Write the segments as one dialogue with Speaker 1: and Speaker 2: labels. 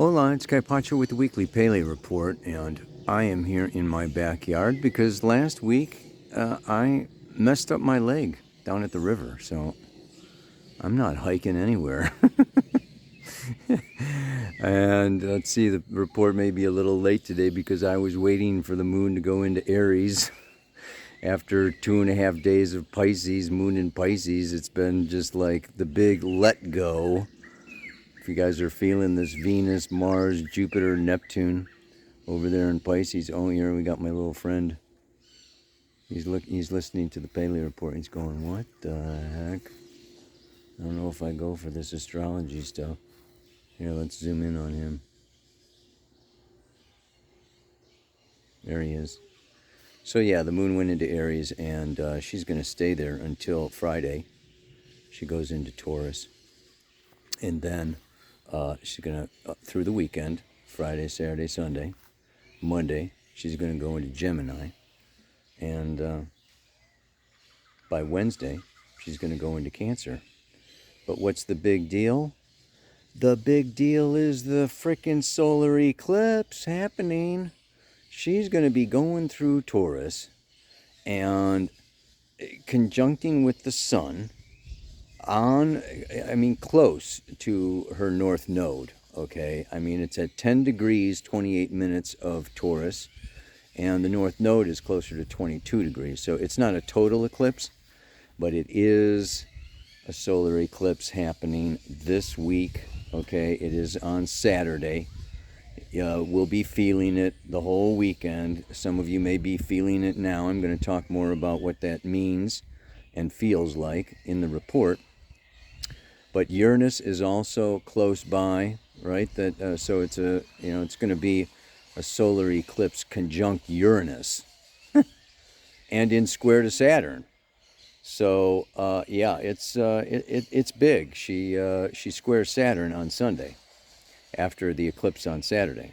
Speaker 1: Hola, it's Caipacho with the Weekly Paleo Report, and I am here in my backyard because last week I messed up my leg down at the river, so I'm not hiking anywhere. And let's see, the report may be a little late today because I was waiting for the moon to go into Aries. After 2.5 days of Pisces, moon in Pisces, it's been just like the big let go. If you guys are feeling this Venus, Mars, Jupiter, Neptune over there in Pisces. Oh, here we got my little friend. He's listening to the Paleo Report. He's going, what the heck? I don't know if I go for this astrology stuff. Here, let's zoom in on him. There he is. So yeah, the moon went into Aries, and she's going to stay there until Friday. She goes into Taurus. And then she's going to, through the weekend, Friday, Saturday, Sunday, Monday, she's going to go into Gemini. And by Wednesday, she's going to go into Cancer. But what's the big deal? The big deal is the frickin' solar eclipse happening. She's going to be going through Taurus and conjuncting with the sun close to her north node, okay? I mean, it's at 10 degrees, 28 minutes of Taurus, and the north node is closer to 22 degrees. So it's not a total eclipse, but it is a solar eclipse happening this week, okay? It is on Saturday. We'll be feeling it the whole weekend. Some of you may be feeling it now. I'm going to talk more about what that means and feels like in the report. But Uranus is also close by, right? So it's it's going to be a solar eclipse conjunct Uranus, and in square to Saturn. So yeah, it's big. She squares Saturn on Sunday, after the eclipse on Saturday.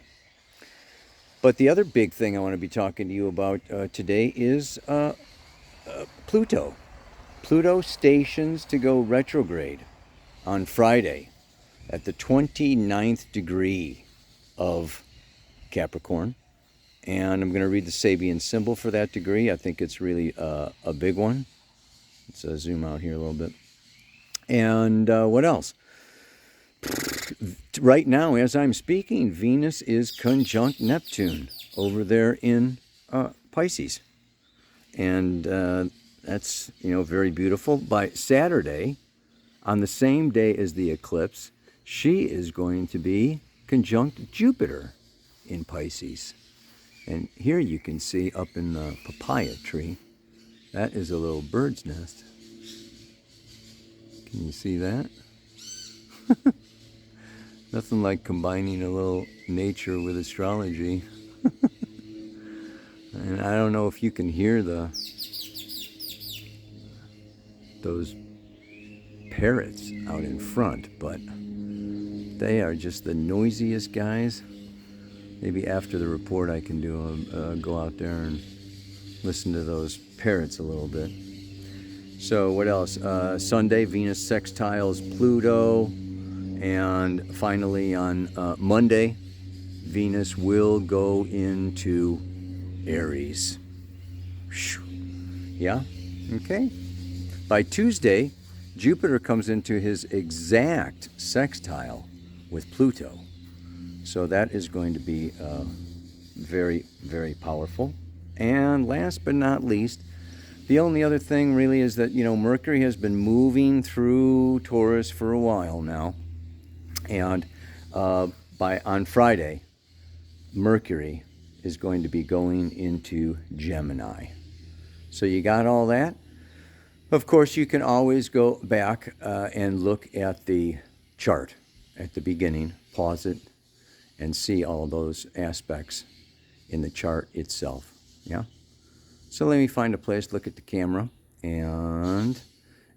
Speaker 1: But the other big thing I want to be talking to you about today is Pluto. Pluto stations to go retrograde on Friday at the 29th degree of Capricorn. And I'm going to read the Sabian symbol for that degree. I think it's really a big one. Let's zoom out here a little bit. And what else? Right now, as I'm speaking, Venus is conjunct Neptune over there in Pisces. And that's, very beautiful. By Saturday, on the same day as the eclipse, she is going to be conjunct Jupiter in Pisces. And here you can see up in the papaya tree, that is a little bird's nest. Can you see that? Nothing like combining a little nature with astrology. And I don't know if you can hear those parrots out in front, but they are just the noisiest guys. Maybe after the report I can go out there and listen to those parrots a little bit. So what else? Sunday, Venus sextiles Pluto. And finally on Monday, Venus will go into Aries. Whew. Yeah? Okay. By Tuesday, Jupiter comes into his exact sextile with Pluto. So that is going to be very, very powerful. And last but not least, the only other thing really is that, Mercury has been moving through Taurus for a while now. And on Friday, Mercury is going to be going into Gemini. So you got all that? Of course, you can always go back and look at the chart at the beginning, pause it, and see all those aspects in the chart itself. Yeah? So let me find a place, look at the camera, and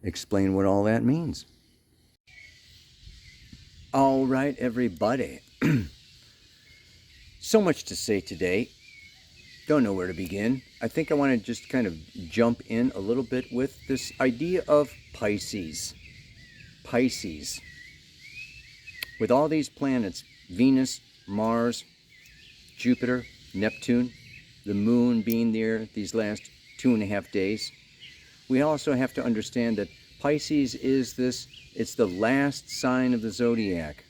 Speaker 1: explain what all that means. All right, everybody. So much to say today. Don't know where to begin. I think I want to just kind of jump in a little bit with this idea of Pisces. Pisces. With all these planets Venus, Mars, Jupiter, Neptune, the moon being there these last 2.5 days. We also have to understand that Pisces is it's the last sign of the zodiac.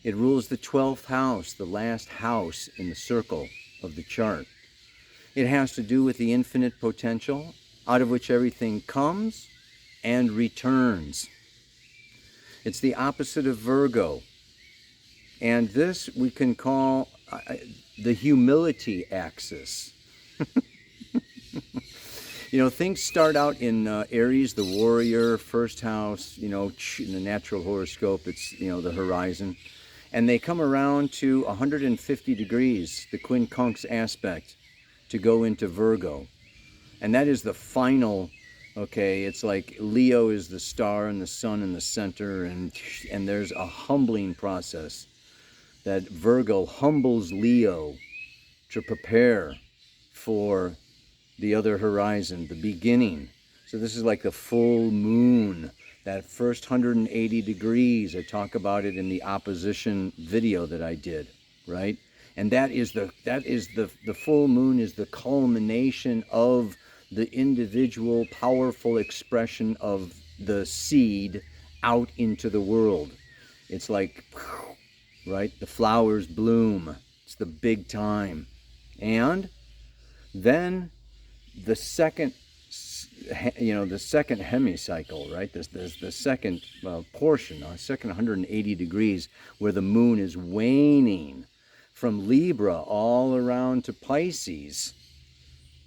Speaker 1: It rules the 12th house, the last house in the circle of the chart. It has to do with the infinite potential out of which everything comes and returns. It's the opposite of Virgo. And this we can call the humility axis. Things start out in Aries, the warrior, first house, in the natural horoscope, it's, the horizon. And they come around to 150 degrees, the quincunx aspect, to go into Virgo. And that is the final, it's like Leo is the star and the sun in the center, and there's a humbling process that Virgo humbles Leo to prepare for the other horizon, the beginning. So this is like the full moon, that first 180 degrees. I talk about it in the opposition video that I did, right? And that is the full moon is the culmination of the individual powerful expression of the seed out into the world. It's like, right? The flowers bloom. It's the big time. And then the second, the second hemicycle, right? The second portion, second 180 degrees, where the moon is waning from Libra all around to Pisces,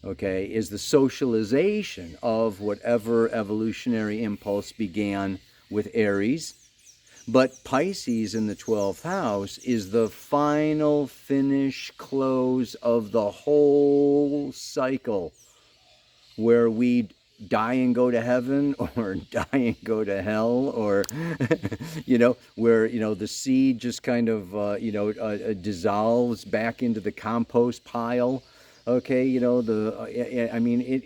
Speaker 1: is the socialization of whatever evolutionary impulse began with Aries. But Pisces in the 12th house is the final finish close of the whole cycle, where we die and go to heaven, or die and go to hell, or where the seed just kind of dissolves back into the compost pile. It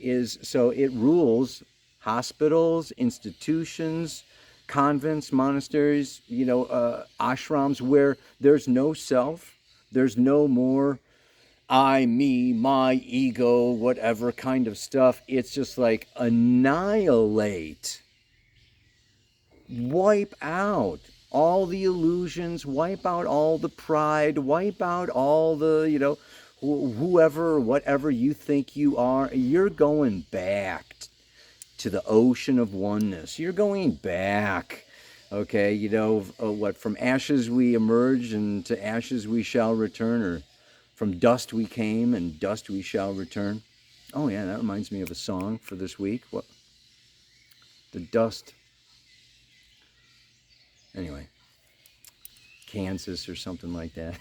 Speaker 1: is, so it rules hospitals, institutions, convents, monasteries, ashrams, where there's no self, there's no more I, me, my ego, whatever kind of stuff. It's just like annihilate, wipe out all the illusions, wipe out all the pride, wipe out all the, whoever, whatever you think you are. You're going back to the ocean of oneness. You're going back, from ashes we emerged, and to ashes we shall return, or from dust we came, and dust we shall return. Oh yeah, that reminds me of a song for this week. What? The dust. Anyway, Kansas or something like that.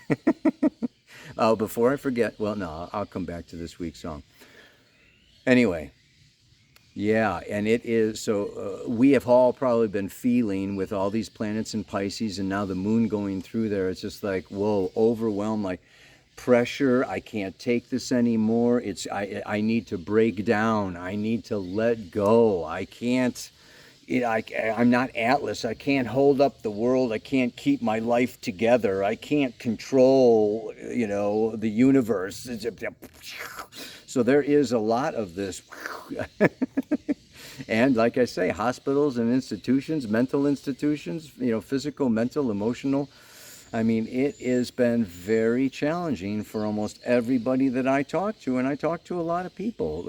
Speaker 1: Oh, before I forget, well, no, I'll come back to this week's song. Anyway, yeah, and it is, so we have all probably been feeling with all these planets in Pisces, and now the moon going through there, it's just like, whoa, overwhelmed, like pressure. I can't take this anymore. I need to break down. I need to let go. I can't, I'm not Atlas. I can't hold up the world. I can't keep my life together. I can't control, the universe. So there is a lot of this. And like I say, hospitals and institutions, mental institutions, physical, mental, emotional. It has been very challenging for almost everybody that I talk to, and I talk to a lot of people.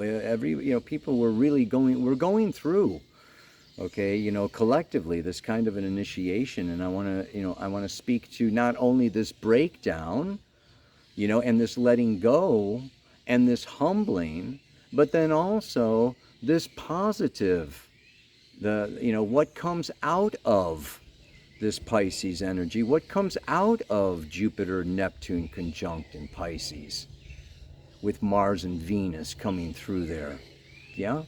Speaker 1: People we're going through, collectively, this kind of an initiation. And I want to speak to not only this breakdown, and this letting go and this humbling, but then also this positive, what comes out of this Pisces energy, what comes out of Jupiter, Neptune conjunct in Pisces, with Mars and Venus coming through there. Yeah?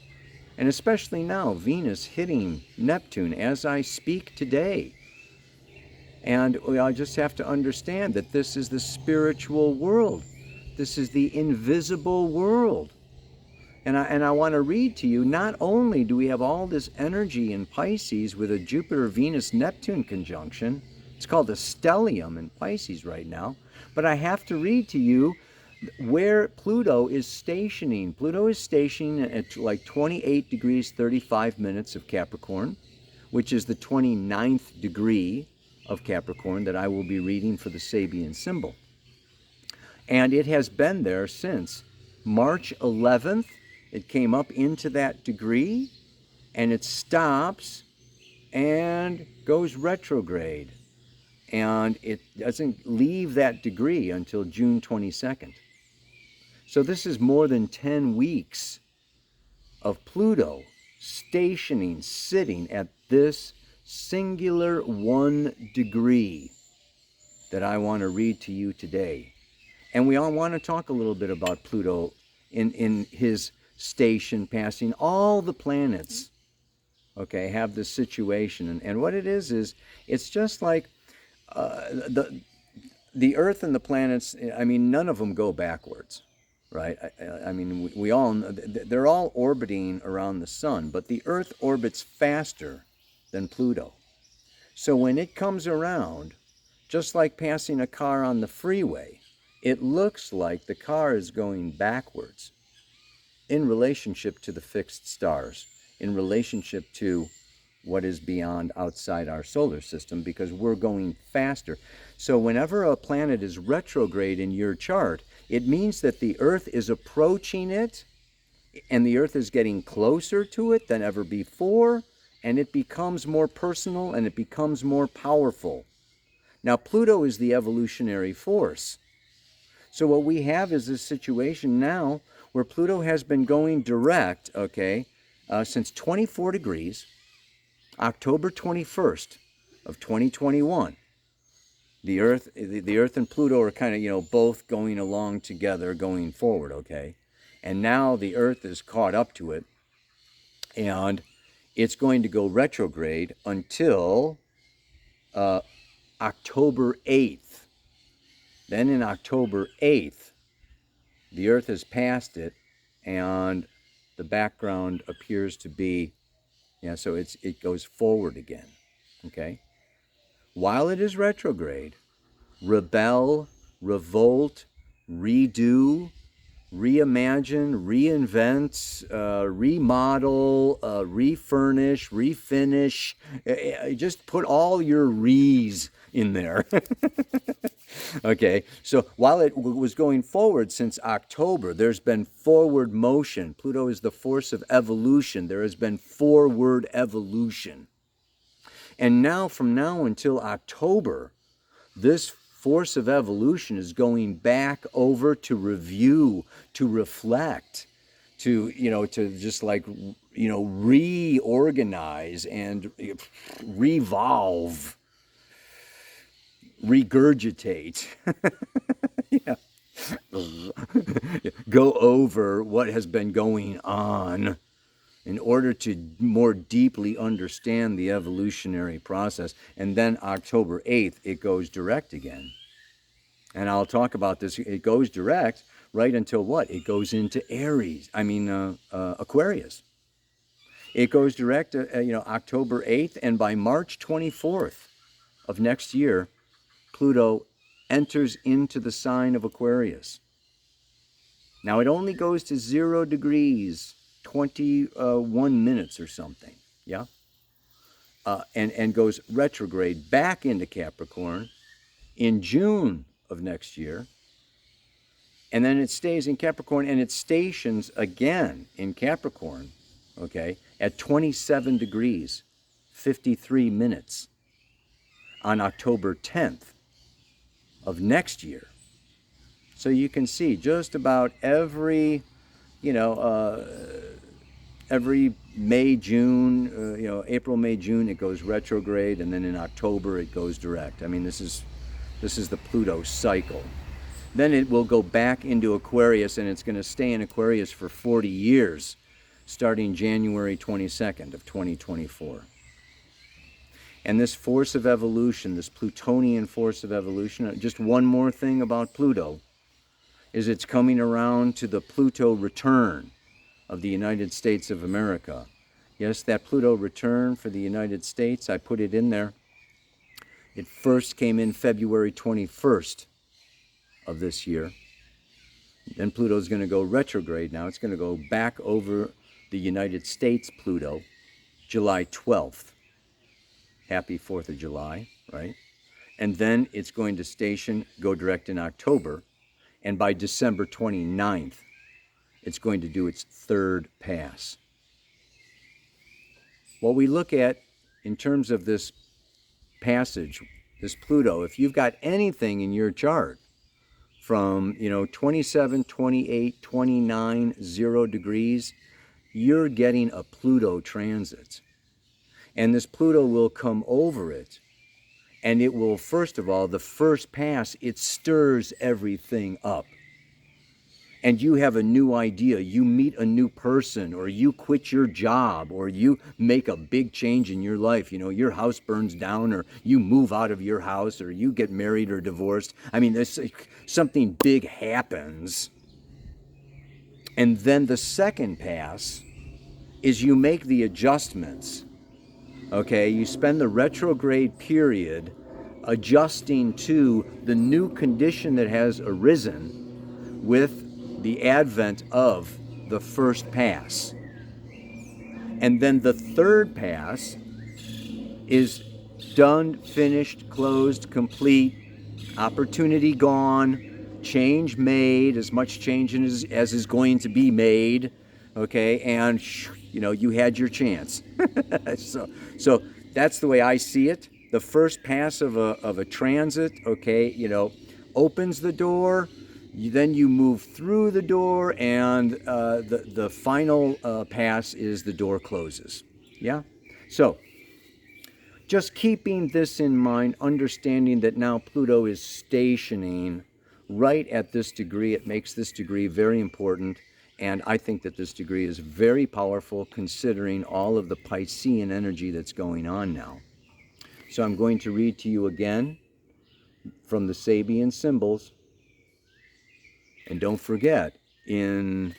Speaker 1: And especially now, Venus hitting Neptune as I speak today. And I just have to understand that this is the spiritual world. This is the invisible world. And I want to read to you, not only do we have all this energy in Pisces with a Jupiter, Venus, Neptune conjunction, It's called a stellium in Pisces right now. But I have to read to you where Pluto is stationing. Pluto is stationing at like 28 degrees 35 minutes of Capricorn, which is the 29th degree of Capricorn that I will be reading for the Sabian symbol. And it has been there since March 11th. It came up into that degree, and it stops and goes retrograde. And it doesn't leave that degree until June 22nd. So this is more than 10 weeks of Pluto stationing, sitting at this singular 1 degree that I want to read to you today. And we all want to talk a little bit about Pluto in his station, passing all the planets, okay, have this situation. And what it is it's just like the Earth and the planets, I mean, none of them go backwards, right? I mean, we all, they're all orbiting around the sun, but the Earth orbits faster than Pluto. So when it comes around, just like passing a car on the freeway, it looks like the car is going backwards in relationship to the fixed stars, in relationship to what is beyond outside our solar system, because we're going faster. So whenever a planet is retrograde in your chart, it means that the Earth is approaching it, and the Earth is getting closer to it than ever before, and it becomes more personal and it becomes more powerful. Now, Pluto is the evolutionary force. So what we have is this situation now where Pluto has been going direct, okay, since 24 degrees, October 21st of 2021. The Earth and Pluto are kind of, both going along together, going forward, okay? And now the Earth is caught up to it, and it's going to go retrograde until October 8th. Then in October 8th, the Earth has passed it, and the background appears to be, so it goes forward again, okay? While it is retrograde, rebel, revolt, redo, reimagine, reinvent, remodel, refurnish, refinish. Just put all your re's in there. Okay, so while it was going forward since October, there's been forward motion. Pluto is the force of evolution. There has been forward evolution. And now, from now until October, this force of evolution is going back over to review, to reflect, to just like, reorganize and revolve, regurgitate. Yeah. Go over what has been going on in order to more deeply understand the evolutionary process. And then October 8th, it goes direct again. And I'll talk about this. It goes direct right until what? It goes into Aquarius. It goes direct, October 8th, and by March 24th of next year, Pluto enters into the sign of Aquarius. Now, it only goes to 0 degrees, 21 minutes or something, yeah? And goes retrograde back into Capricorn in June of next year. And then it stays in Capricorn, and it stations again in Capricorn, okay, at 27 degrees, 53 minutes on October 10th of next year. So you can see just about every May, June, April, May, June, it goes retrograde, and then in October it goes direct. I mean, this is the Pluto cycle. Then it will go back into Aquarius, and it's going to stay in Aquarius for 40 years, starting January 22nd of 2024. And this force of evolution, this Plutonian force of evolution, just one more thing about Pluto, is it's coming around to the Pluto return of the United States of America. Yes, that Pluto return for the United States, I put it in there. It first came in February 21st of this year. Then Pluto's going to go retrograde now. It's going to go back over the United States, Pluto, July 12th. Happy 4th of July, right? And then it's going to go direct in October. And by December 29th, it's going to do its third pass. What we look at in terms of this passage, this Pluto, if you've got anything in your chart from 27, 28, 29, 0 degrees, you're getting a Pluto transit. And this Pluto will come over it, and it will, first of all, the first pass, it stirs everything up. And you have a new idea, you meet a new person, or you quit your job, or you make a big change in your life. Your house burns down, or you move out of your house, or you get married or divorced. I mean, something big happens. And then the second pass is you make the adjustments. Okay, you spend the retrograde period adjusting to the new condition that has arisen with the advent of the first pass. And then the third pass is done, finished, closed, complete, opportunity gone, change made, as much change as is going to be made, okay, and you had your chance. so that's the way I see it. The first pass of a transit, okay, opens the door. Then you move through the door, and the final pass is the door closes. Yeah? So, just keeping this in mind, understanding that now Pluto is stationing right at this degree, it makes this degree very important, and I think that this degree is very powerful considering all of the Piscean energy that's going on now. So I'm going to read to you again from the Sabian symbols. And don't forget, in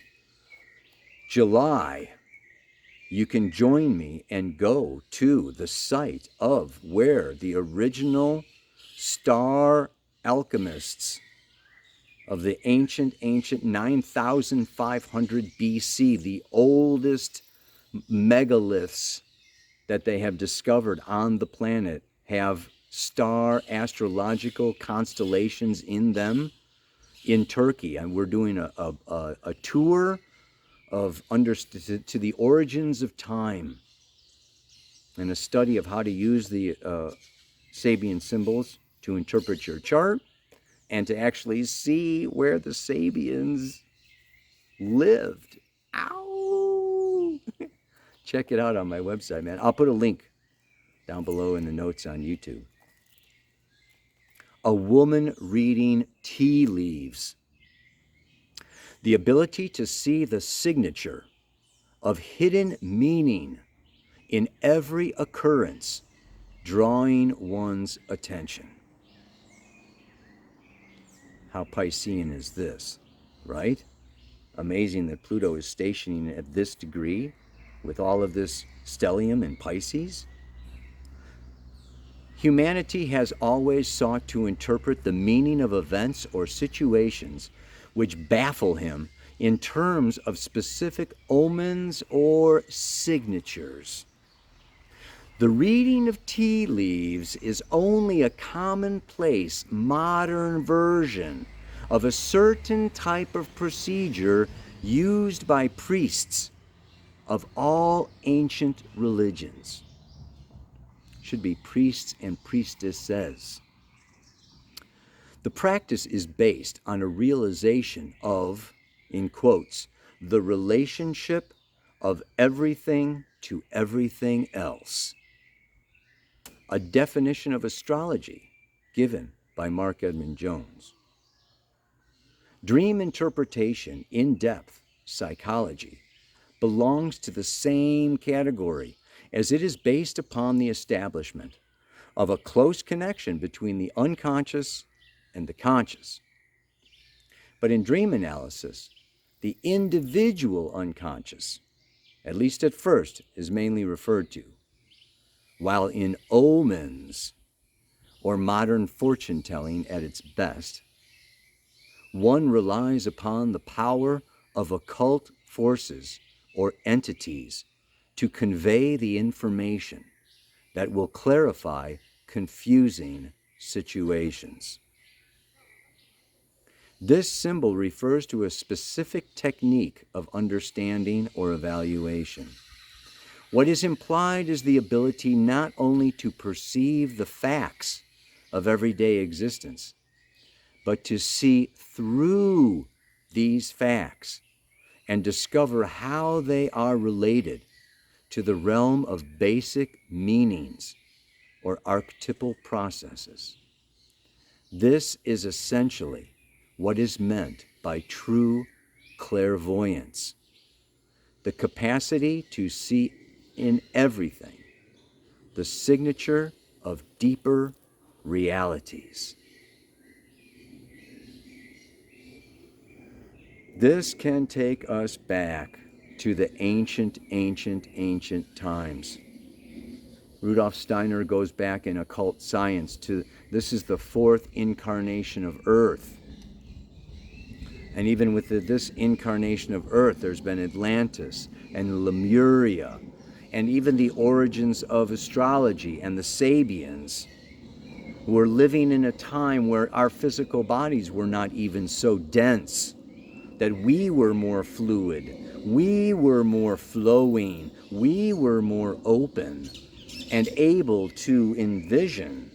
Speaker 1: July, you can join me and go to the site of where the original star alchemists of the ancient 9500 BC, the oldest megaliths that they have discovered on the planet, have star astrological constellations in them. In Turkey, and we're doing a tour of to the origins of time, and a study of how to use the Sabian symbols to interpret your chart, and to actually see where the Sabians lived. Ow! Check it out on my website, man. I'll put a link down below in the notes on YouTube. A woman reading tea leaves. The ability to see the signature of hidden meaning in every occurrence, drawing one's attention. How Piscean is this, right? Amazing that Pluto is stationing at this degree with all of this stellium in Pisces. Humanity has always sought to interpret the meaning of events or situations which baffle him in terms of specific omens or signatures. The reading of tea leaves is only a commonplace modern version of a certain type of procedure used by priests of all ancient religions. Should be priests and priestesses. The practice is based on a realization of, in quotes, the relationship of everything to everything else. A definition of astrology given by Mark Edmund Jones. Dream interpretation, in-depth psychology, belongs to the same category as it is based upon the establishment of a close connection between the unconscious and the conscious. But in dream analysis, the individual unconscious, at least at first, is mainly referred to, while in omens, or modern fortune telling at its best. One relies upon the power of occult forces or entities to convey the information that will clarify confusing situations. This symbol refers to a specific technique of understanding or evaluation. What is implied is the ability not only to perceive the facts of everyday existence, but to see through these facts and discover how they are related to the realm of basic meanings or archetypal processes. This is essentially what is meant by true clairvoyance, the capacity to see in everything the signature of deeper realities. This can take us back to the ancient times. Rudolf Steiner goes back in occult science to this is the fourth incarnation of Earth. And even with this incarnation of Earth, there's been Atlantis and Lemuria, and even the origins of astrology and the Sabians. We're living in a time where our physical bodies were not even so dense, that we were more fluid, we were more flowing, we were more open and able to envision.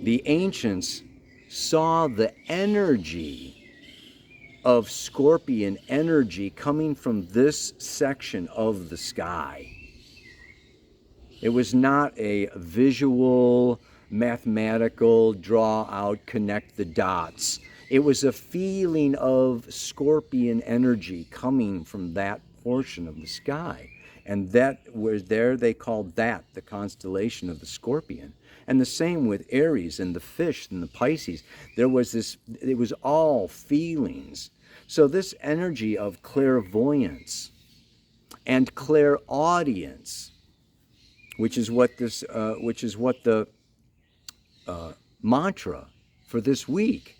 Speaker 1: The ancients saw the energy of scorpion energy coming from this section of the sky. It was not a visual, mathematical, draw out, connect the dots. It was a feeling of scorpion energy coming from that portion of the sky. And that was there, they called that the constellation of the scorpion. And the same with Aries and the fish and the Pisces. There was this, it was all feelings. So this energy of clairvoyance and clairaudience, which is what the mantra for this week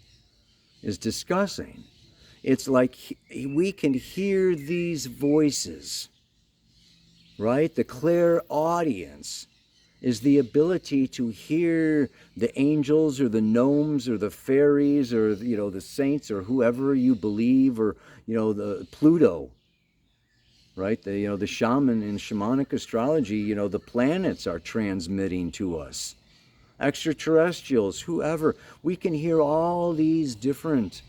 Speaker 1: is discussing. It's like we can hear these voices, right? The clairaudience is the ability to hear the angels or the gnomes or the fairies or the saints or whoever you believe, or the Pluto, right? The shaman in shamanic astrology, the planets are transmitting to us, extraterrestrials, whoever. We can hear all these different,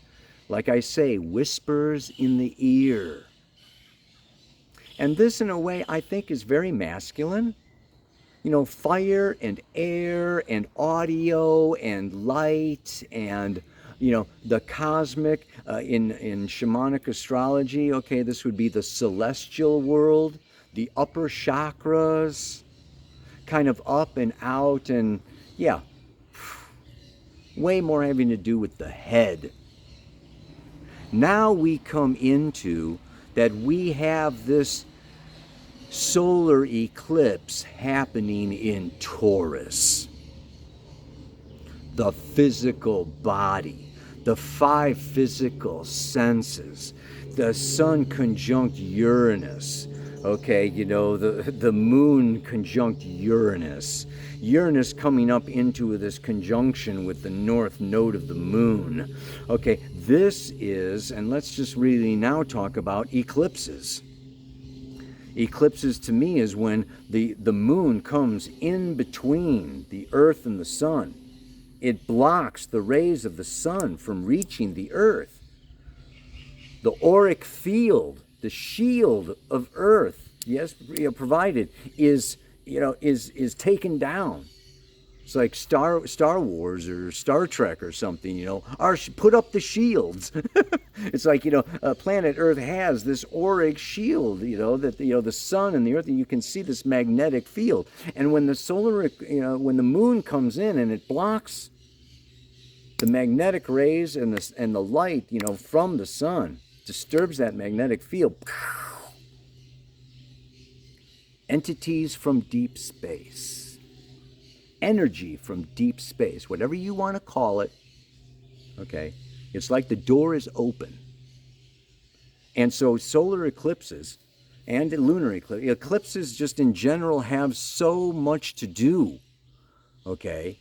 Speaker 1: like I say, whispers in the ear. And this, in a way, I think is very masculine. Fire and air and audio and light and, the cosmic. In shamanic astrology, okay, this would be the celestial world, the upper chakras, kind of up and out, and yeah, way more having to do with the head. Now we come into that we have this solar eclipse happening in Taurus. The physical body, the 5 physical senses, the sun conjunct Uranus, okay, the moon conjunct Uranus. Uranus coming up into this conjunction with the north node of the moon. Okay, this is, and let's just really now talk about eclipses. Eclipses to me is when the moon comes in between the earth and the sun. It blocks the rays of the sun from reaching the earth. The auric field, the shield of earth, yes, provided, is taken down. It's like Star Wars or Star Trek or something, put up the shields. It's like, planet Earth has this auric shield, that, the sun and the earth, and you can see this magnetic field. And when the when the moon comes in and it blocks the magnetic rays and the light, from the sun, disturbs that magnetic field, entities from deep space, energy from deep space, whatever you want to call it, okay? It's like the door is open. And so solar eclipses and lunar eclipses just in general have so much to do, okay,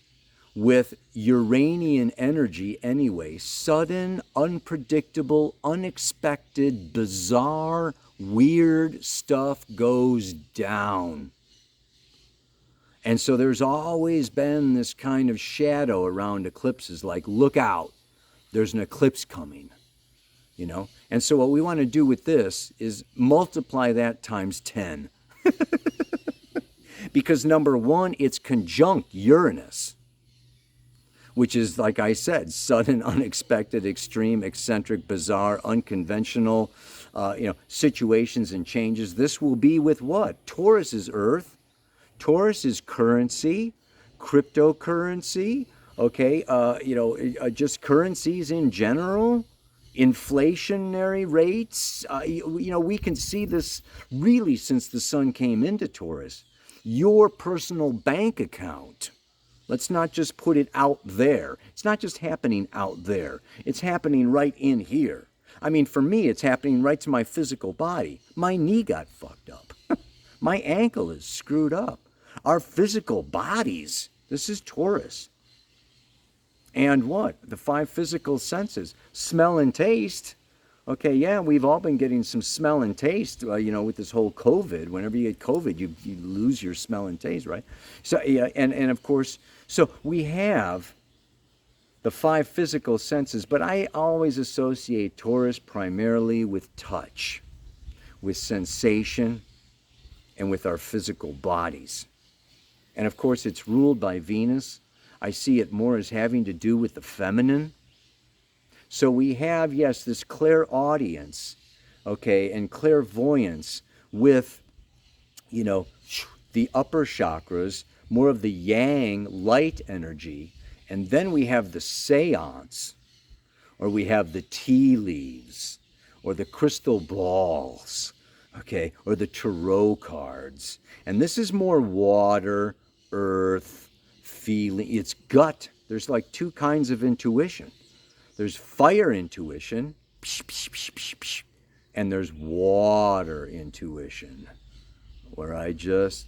Speaker 1: with Uranian energy anyway. Sudden, unpredictable, unexpected, bizarre, weird stuff goes down. And so there's always been this kind of shadow around eclipses, like, look out, there's an eclipse coming, you know? And so what we want to do with this is multiply that times 10. Because number one, it's conjunct Uranus, which is, like I said, sudden, unexpected, extreme, eccentric, bizarre, unconventional, situations and changes. This will be with what? Taurus is Earth. Taurus is currency, cryptocurrency, okay, just currencies in general, inflationary rates. We can see this really since the sun came into Taurus. Your personal bank account. Let's not just put it out there. It's not just happening out there. It's happening right in here. I mean, for me, it's happening right to my physical body. My knee got fucked up. My ankle is screwed up. Our physical bodies. This is Taurus. And what? The 5 physical senses. Smell and taste. Okay, yeah, we've all been getting some smell and taste, with this whole COVID. Whenever you get COVID, you lose your smell and taste, right? So, yeah, and of course, so we have the 5 physical senses, but I always associate Taurus primarily with touch, with sensation, and with our physical bodies. And of course, it's ruled by Venus. I see it more as having to do with the feminine. So we have, yes, this clairaudience, okay, and clairvoyance with, the upper chakras, more of the yang light energy. And then we have the seance, or we have the tea leaves, or the crystal balls, okay, or the tarot cards. And this is more water, earth, feeling. It's gut. There's like 2 kinds of intuition. There's fire intuition, and there's water intuition, where I just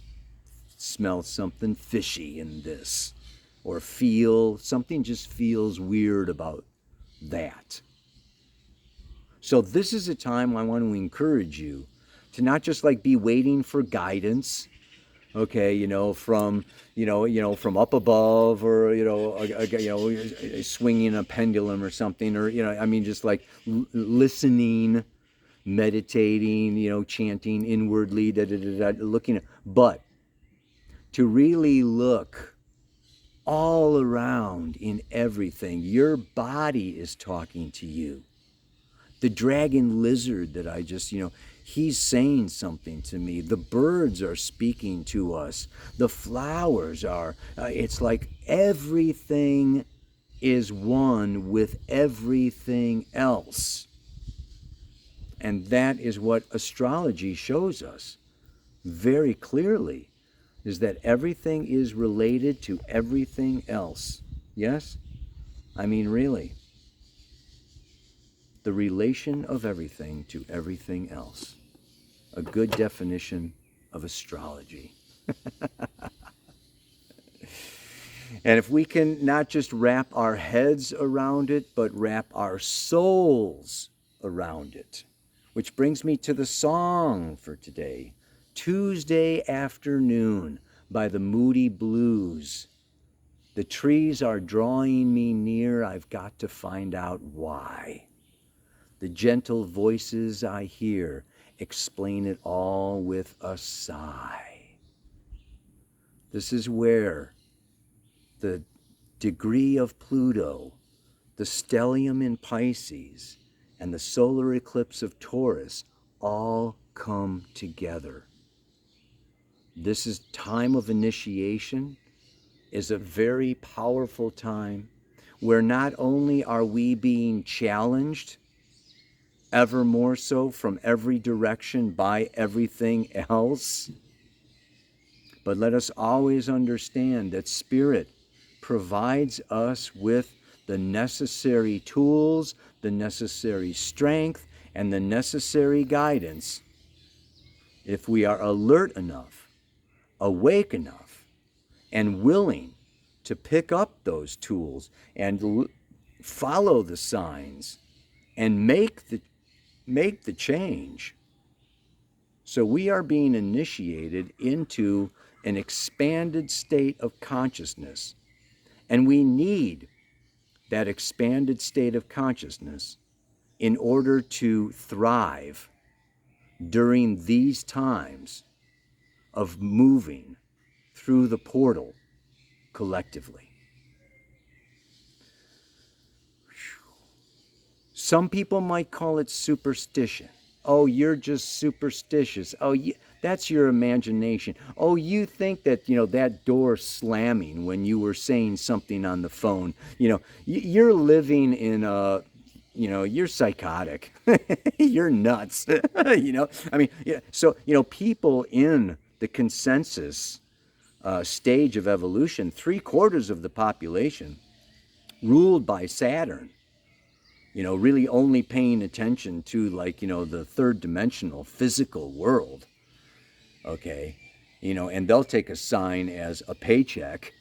Speaker 1: smell something fishy in this, or feel something just feels weird about that. So this is a time I want to encourage you to not just like be waiting for guidance, okay, from up above, or swinging a pendulum or something, or just like listening, meditating, chanting inwardly, looking at, but to really look all around in everything. Your body is talking to you. The dragon lizard that I just, he's saying something to me. The birds are speaking to us. The flowers are, it's like everything is one with everything else. And that is what astrology shows us very clearly, is that everything is related to everything else. Yes? I mean, really. The relation of everything to everything else. A good definition of astrology. And if we can not just wrap our heads around it, but wrap our souls around it. Which brings me to the song for today. Tuesday Afternoon by the Moody Blues. The trees are drawing me near. I've got to find out why. The gentle voices I hear explain it all with a sigh. This is where the degree of Pluto, the stellium in Pisces, and the solar eclipse of Taurus all come together. This is time of initiation, is a very powerful time where not only are we being challenged ever more so from every direction by everything else, But let us always understand that Spirit provides us with the necessary tools, the necessary strength, and the necessary guidance if we are alert enough, awake enough, and willing to pick up those tools and follow the signs and make the change. So we are being initiated into an expanded state of consciousness, and we need that expanded state of consciousness in order to thrive during these times of moving through the portal collectively. Some people might call it superstition. Oh, you're just superstitious. Oh, that's your imagination. Oh, you think that, that door slamming when you were saying something on the phone, you're living in a, you're psychotic. You're nuts. I mean, yeah. So, people in the consensus stage of evolution, 3/4 of the population ruled by Saturn, really only paying attention to the third dimensional physical world. Okay. And they'll take a sign as a paycheck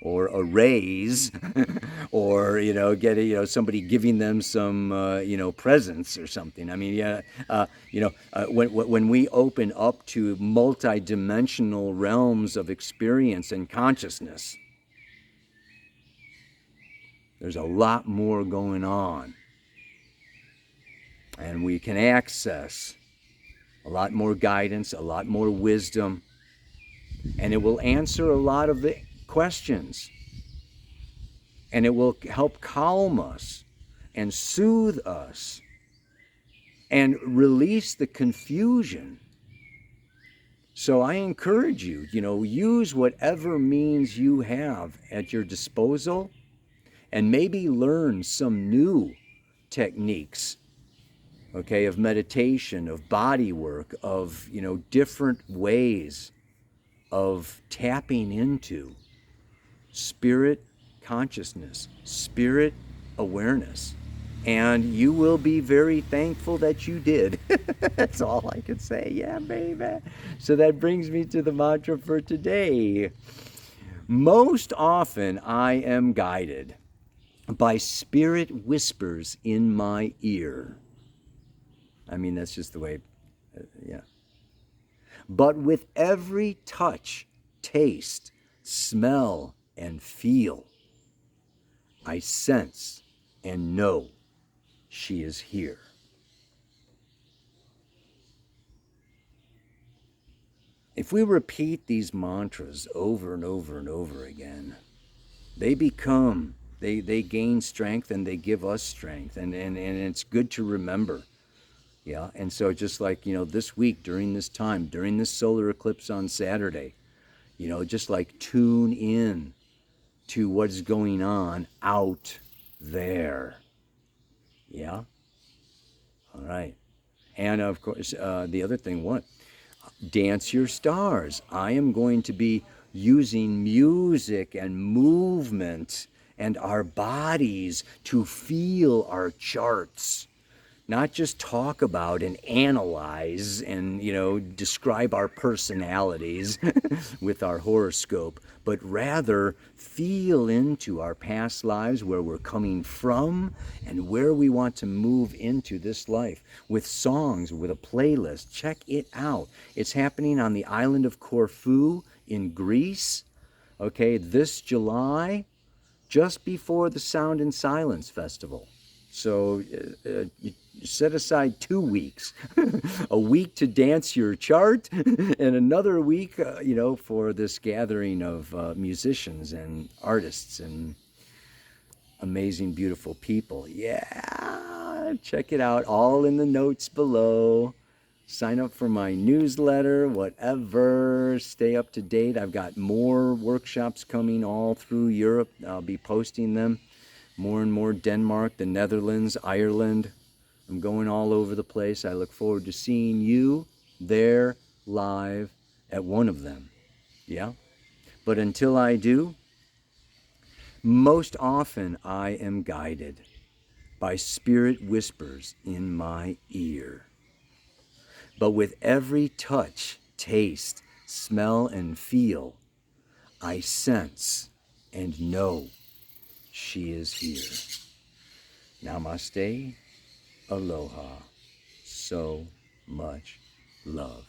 Speaker 1: or a raise or, get, somebody giving them some, presents or something. I mean, yeah, when we open up to multidimensional realms of experience and consciousness, there's a lot more going on. And we can access a lot more guidance, a lot more wisdom, and it will answer a lot of the questions. And it will help calm us and soothe us and release the confusion. So I encourage you, use whatever means you have at your disposal and maybe learn some new techniques, okay, of meditation, of body work, of, different ways of tapping into spirit consciousness, spirit awareness. And you will be very thankful that you did. That's all I can say. Yeah, baby. So that brings me to the mantra for today. Most often I am guided by spirit whispers in my ear. I mean, that's just the way, yeah. But with every touch, taste, smell, and feel, I sense and know she is here. If we repeat these mantras over and over and over again, they gain strength and they give us strength. And it's good to remember. Yeah. And so just like, this week during this time, during this solar eclipse on Saturday, just like tune in to what's going on out there. Yeah. All right. And of course, the other thing, what? Dance your stars. I am going to be using music and movement and our bodies to feel our charts. Not just talk about and analyze and, describe our personalities with our horoscope, but rather feel into our past lives, where we're coming from and where we want to move into this life with songs, with a playlist. Check it out. It's happening on the island of Corfu in Greece, okay, this July, just before the Sound and Silence Festival. So you set aside 2 weeks, a week to dance your chart and another week, for this gathering of musicians and artists and amazing, beautiful people. Yeah, check it out. All in the notes below. Sign up for my newsletter, whatever. Stay up to date. I've got more workshops coming all through Europe. I'll be posting them. More and more Denmark, the Netherlands, Ireland. I'm going all over the place. I look forward to seeing you there live at one of them. Yeah? But until I do, most often I am guided by spirit whispers in my ear. But with every touch, taste, smell, and feel, I sense and know she is here. Namaste, aloha, so much love.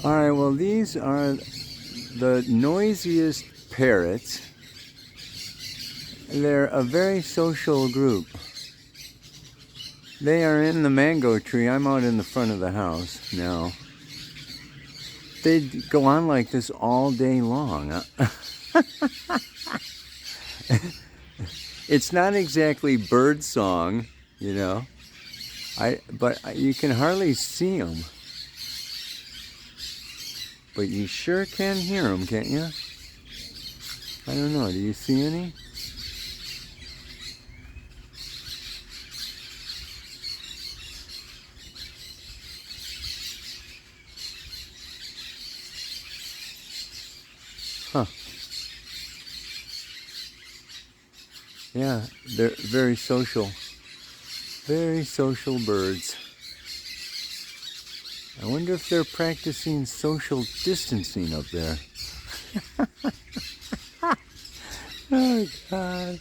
Speaker 1: All right, well, these are the noisiest parrots. They're a very social group. They are in the mango tree. I'm out in the front of the house now. They go on like this all day long. It's not exactly bird song, you know. But you can hardly see them. But you sure can hear them, can't you? I don't know. Do you see any? Huh. Yeah, they're very social. Very social birds. I wonder if they're practicing social distancing up there. Oh, God.